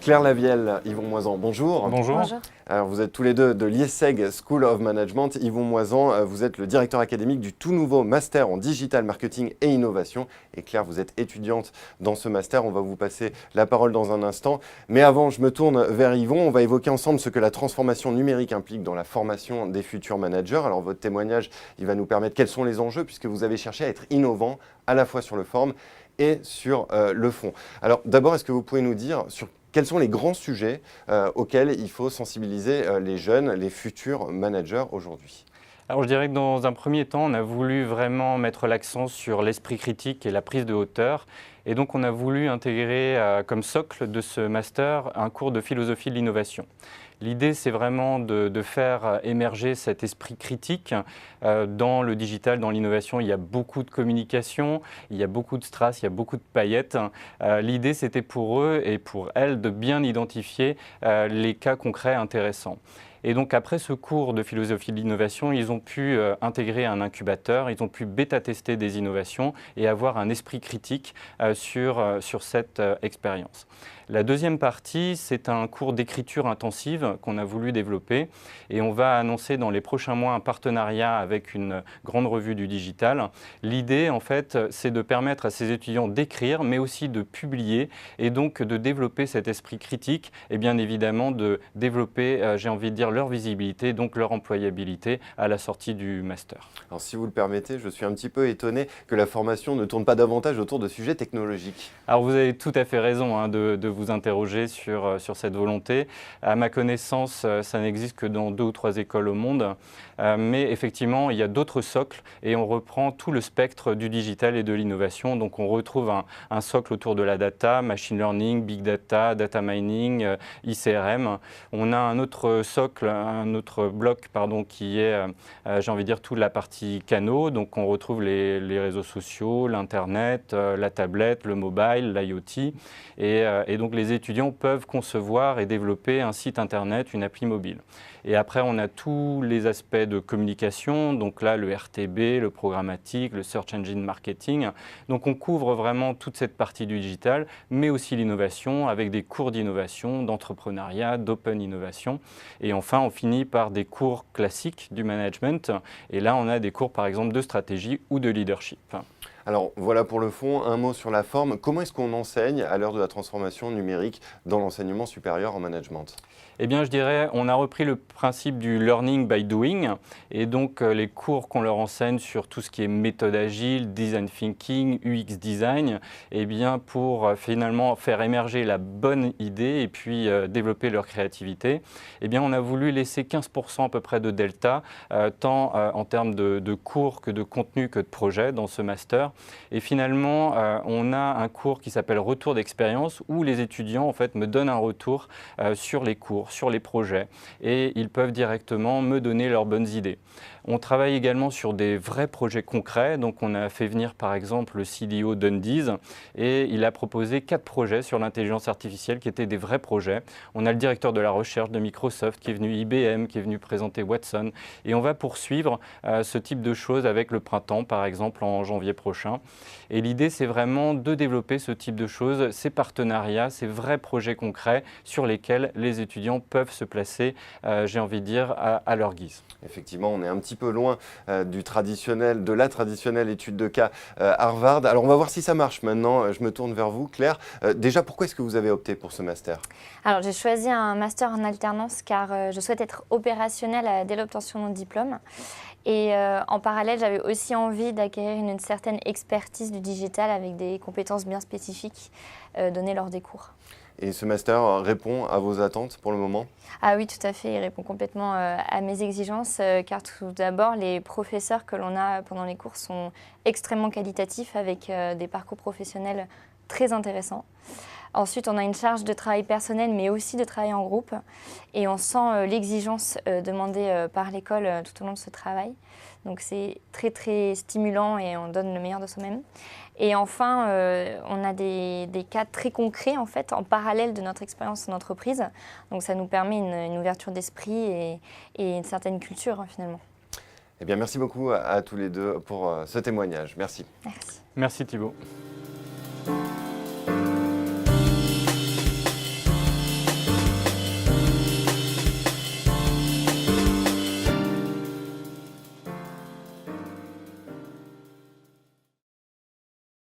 Claire Lavielle, Yvon Moisan, bonjour. Bonjour. Bonjour. Alors, vous êtes tous les deux de l'IESEG School of Management. Yvon Moisan, vous êtes le directeur académique du tout nouveau Master en Digital Marketing et Innovation. Et Claire, vous êtes étudiante dans ce Master. On va vous passer la parole dans un instant. Mais avant, je me tourne vers Yvon. On va évoquer ensemble ce que la transformation numérique implique dans la formation des futurs managers. Alors, votre témoignage, il va nous permettre quels sont les enjeux, puisque vous avez cherché à être innovant à la fois sur le forme et sur le fond. Alors, d'abord, est-ce que vous pouvez nous dire sur quels sont les grands sujets auxquels il faut sensibiliser les jeunes, les futurs managers aujourd'hui? Alors je dirais que dans un premier temps, on a voulu vraiment mettre l'accent sur l'esprit critique et la prise de hauteur. Et donc on a voulu intégrer comme socle de ce master un cours de philosophie de l'innovation. L'idée, c'est vraiment de faire émerger cet esprit critique. Dans le digital, dans l'innovation, il y a beaucoup de communication, il y a beaucoup de strass, il y a beaucoup de paillettes. L'idée, c'était pour eux et pour elles de bien identifier les cas concrets intéressants. Et donc après ce cours de philosophie de l'innovation, ils ont pu intégrer un incubateur, ils ont pu bêta-tester des innovations et avoir un esprit critique sur cette expérience. La deuxième partie, c'est un cours d'écriture intensive qu'on a voulu développer et on va annoncer dans les prochains mois un partenariat avec une grande revue du digital. L'idée, en fait, c'est de permettre à ces étudiants d'écrire, mais aussi de publier et donc de développer cet esprit critique et bien évidemment de développer, j'ai envie de dire, leur visibilité, donc leur employabilité à la sortie du master. Alors, si vous le permettez, je suis un petit peu étonné que la formation ne tourne pas davantage autour de sujets technologiques. Alors vous avez tout à fait raison de vous interroger sur cette volonté. À ma connaissance, ça n'existe que dans 2 ou 3 écoles au monde, mais effectivement, il y a d'autres socles et on reprend tout le spectre du digital et de l'innovation. Donc on retrouve un socle autour de la data, machine learning, big data, data mining, ICRM. On a un autre socle, un autre bloc qui est, j'ai envie de dire, toute la partie canaux. Donc on retrouve les réseaux sociaux, l'Internet, la tablette, le mobile, l'IoT. Et donc les étudiants peuvent concevoir et développer un site Internet, une appli mobile. Et après, on a tous les aspects de communication, donc là, le RTB, le programmatique, le Search Engine Marketing. Donc on couvre vraiment toute cette partie du digital, mais aussi l'innovation avec des cours d'innovation, d'entrepreneuriat, d'open innovation. Et enfin, on finit par des cours classiques du management. Et là, on a des cours, par exemple, de stratégie ou de leadership. Alors voilà pour le fond, un mot sur la forme. Comment est-ce qu'on enseigne à l'heure de la transformation numérique dans l'enseignement supérieur en management? Eh bien, je dirais, on a repris le principe du learning by doing et donc les cours qu'on leur enseigne sur tout ce qui est méthode agile, design thinking, UX design, eh bien, pour finalement faire émerger la bonne idée et puis développer leur créativité, eh bien, on a voulu laisser 15% à peu près de delta, tant en termes de cours que de contenu que de projet dans ce master. Et finalement, on a un cours qui s'appelle Retour d'expérience où les étudiants en fait, me donnent un retour sur les cours, sur les projets et ils peuvent directement me donner leurs bonnes idées. On travaille également sur des vrais projets concrets. Donc on a fait venir par exemple le CDO d'Undees et il a proposé 4 projets sur l'intelligence artificielle qui étaient des vrais projets. On a le directeur de la recherche de Microsoft qui est venu, IBM qui est venu présenter Watson et on va poursuivre ce type de choses avec le printemps par exemple en janvier prochain. Et l'idée c'est vraiment de développer ce type de choses, ces partenariats, ces vrais projets concrets sur lesquels les étudiants peuvent se placer, j'ai envie de dire, à leur guise. Effectivement, on est un petit peu loin de la traditionnelle étude de cas Harvard. Alors, on va voir si ça marche maintenant. Je me tourne vers vous, Claire. Déjà, pourquoi est-ce que vous avez opté pour ce master? Alors, j'ai choisi un master en alternance car je souhaite être opérationnelle dès l'obtention de mon diplôme. Et en parallèle, j'avais aussi envie d'acquérir une certaine expertise du digital avec des compétences bien spécifiques données lors des cours. Et ce master répond à vos attentes pour le moment? Ah oui, tout à fait, il répond complètement à mes exigences car tout d'abord, les professeurs que l'on a pendant les cours sont extrêmement qualitatifs avec des parcours professionnels très intéressants. Ensuite, on a une charge de travail personnel, mais aussi de travail en groupe. Et on sent l'exigence demandée par l'école tout au long de ce travail. Donc c'est très, très stimulant et on donne le meilleur de soi-même. Et enfin, on a des cas très concrets, en fait, en parallèle de notre expérience en entreprise. Donc ça nous permet une ouverture d'esprit et une certaine culture, finalement. Eh bien, merci beaucoup à tous les deux pour ce témoignage. Merci. Merci. Merci Thibaut.